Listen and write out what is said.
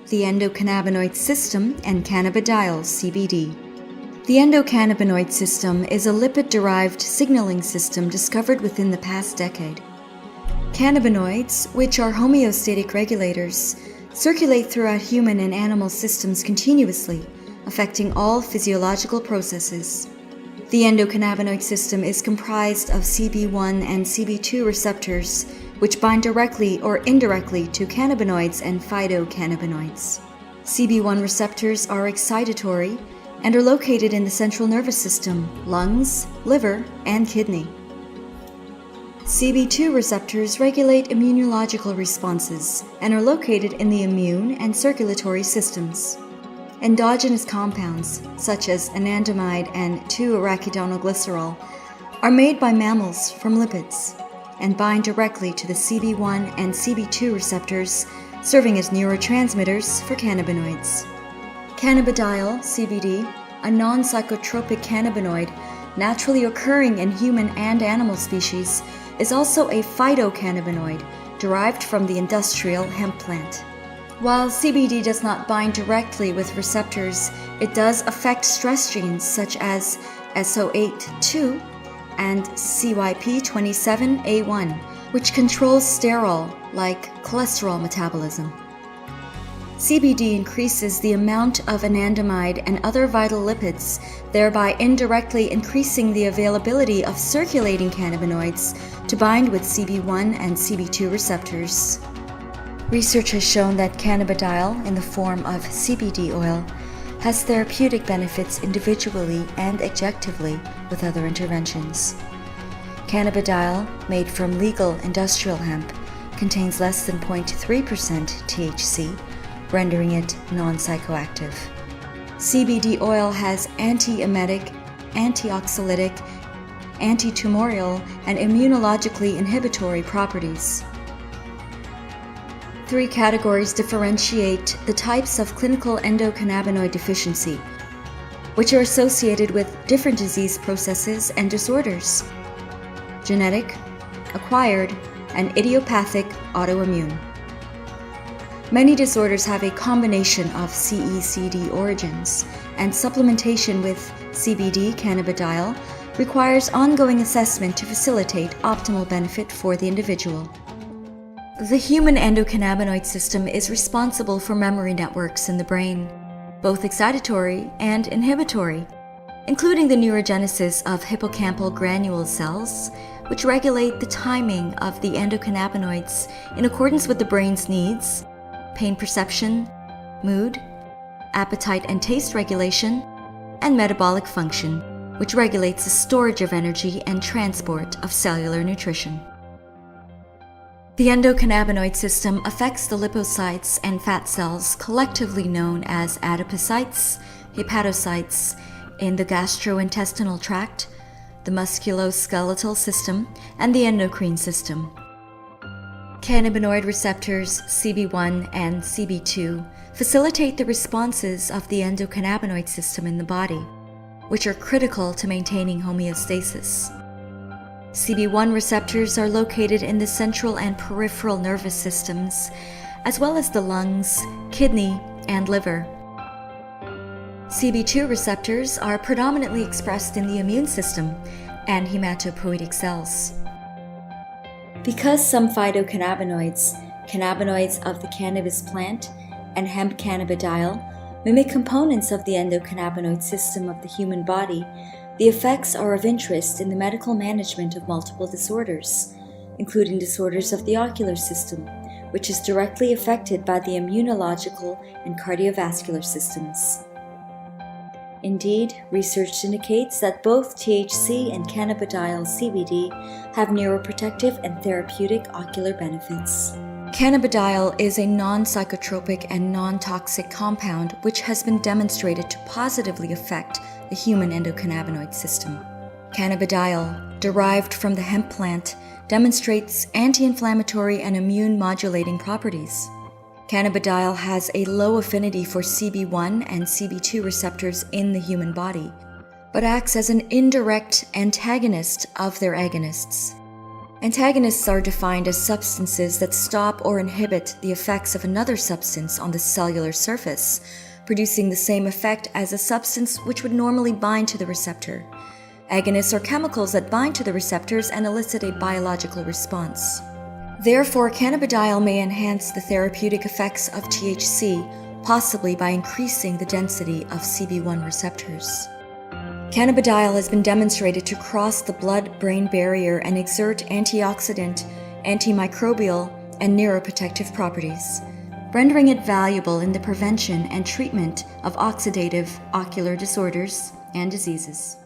the endocannabinoid system and cannabidiol CBD. The endocannabinoid system is a lipid-derived signaling system discovered within the past decade. Cannabinoids, which are homeostatic regulators, circulate throughout human and animal systems continuously, affecting all physiological processes. The endocannabinoid system is comprised of CB1 and CB2 receptors, which bind directly or indirectly to cannabinoids and phytocannabinoids. CB1 receptors are excitatory and are located in the central nervous system, lungs, liver, and kidney. CB2 receptors regulate immunological responses and are located in the immune and circulatory systems. Endogenous compounds, such as anandamide and 2-arachidonoglycerol, are made by mammals from lipids and bind directly to the CB1 and CB2 receptors, serving as neurotransmitters for cannabinoids. Cannabidiol, CBD, a non-psychotropic cannabinoid naturally occurring in human and animal species, is also a phytocannabinoid derived from the industrial hemp plant. While CBD does not bind directly with receptors, it does affect stress genes such as SO8-2 and CYP27A1, which controls sterol-like cholesterol metabolism. CBD increases the amount of anandamide and other vital lipids, thereby indirectly increasing the availability of circulating cannabinoids to bind with CB1 and CB2 receptors. Research has shown that cannabidiol, in the form of CBD oil, has therapeutic benefits individually and adjunctively with other interventions. Cannabidiol, made from legal industrial hemp, contains less than 0.3% THC, rendering it non-psychoactive. CBD oil has anti-emetic, antioxylytic, anti-tumoral, and immunologically inhibitory properties. 3 categories differentiate the types of clinical endocannabinoid deficiency, which are associated with different disease processes and disorders: genetic, acquired, and idiopathic autoimmune. Many disorders have a combination of CE/CD origins, and supplementation with CBD cannabidiol requires ongoing assessment to facilitate optimal benefit for the individual. The human endocannabinoid system is responsible for memory networks in the brain, both excitatory and inhibitory, including the neurogenesis of hippocampal granule cells, which regulate the timing of the endocannabinoids in accordance with the brain's needs, pain perception, mood, appetite and taste regulation, and metabolic function, which regulates the storage of energy and transport of cellular nutrition. The endocannabinoid system affects the lipocytes and fat cells, collectively known as adipocytes, hepatocytes, in the gastrointestinal tract, the musculoskeletal system, and the endocrine system. Cannabinoid receptors CB1 and CB2 facilitate the responses of the endocannabinoid system in the body, which are critical to maintaining homeostasis. CB1 receptors are located in the central and peripheral nervous systems, as well as the lungs, kidney, and liver. CB2 receptors are predominantly expressed in the immune system and hematopoietic cells. Because some phytocannabinoids, cannabinoids of the cannabis plant, and hemp cannabidiol mimic components of the endocannabinoid system of the human body, the effects are of interest in the medical management of multiple disorders, including disorders of the ocular system, which is directly affected by the immunological and cardiovascular systems. Indeed, research indicates that both THC and cannabidiol CBD have neuroprotective and therapeutic ocular benefits. Cannabidiol is a non-psychotropic and non-toxic compound which has been demonstrated to positively affect the human endocannabinoid system. Cannabidiol, derived from the hemp plant, demonstrates anti-inflammatory and immune-modulating properties. Cannabidiol has a low affinity for CB1 and CB2 receptors in the human body, but acts as an indirect antagonist of their agonists. Antagonists are defined as substances that stop or inhibit the effects of another substance on the cellular surface, producing the same effect as a substance which would normally bind to the receptor. Agonists are chemicals that bind to the receptors and elicit a biological response. Therefore, cannabidiol may enhance the therapeutic effects of THC, possibly by increasing the density of CB1 receptors. Cannabidiol has been demonstrated to cross the blood-brain barrier and exert antioxidant, antimicrobial, and neuroprotective properties, rendering it valuable in the prevention and treatment of oxidative ocular disorders and diseases.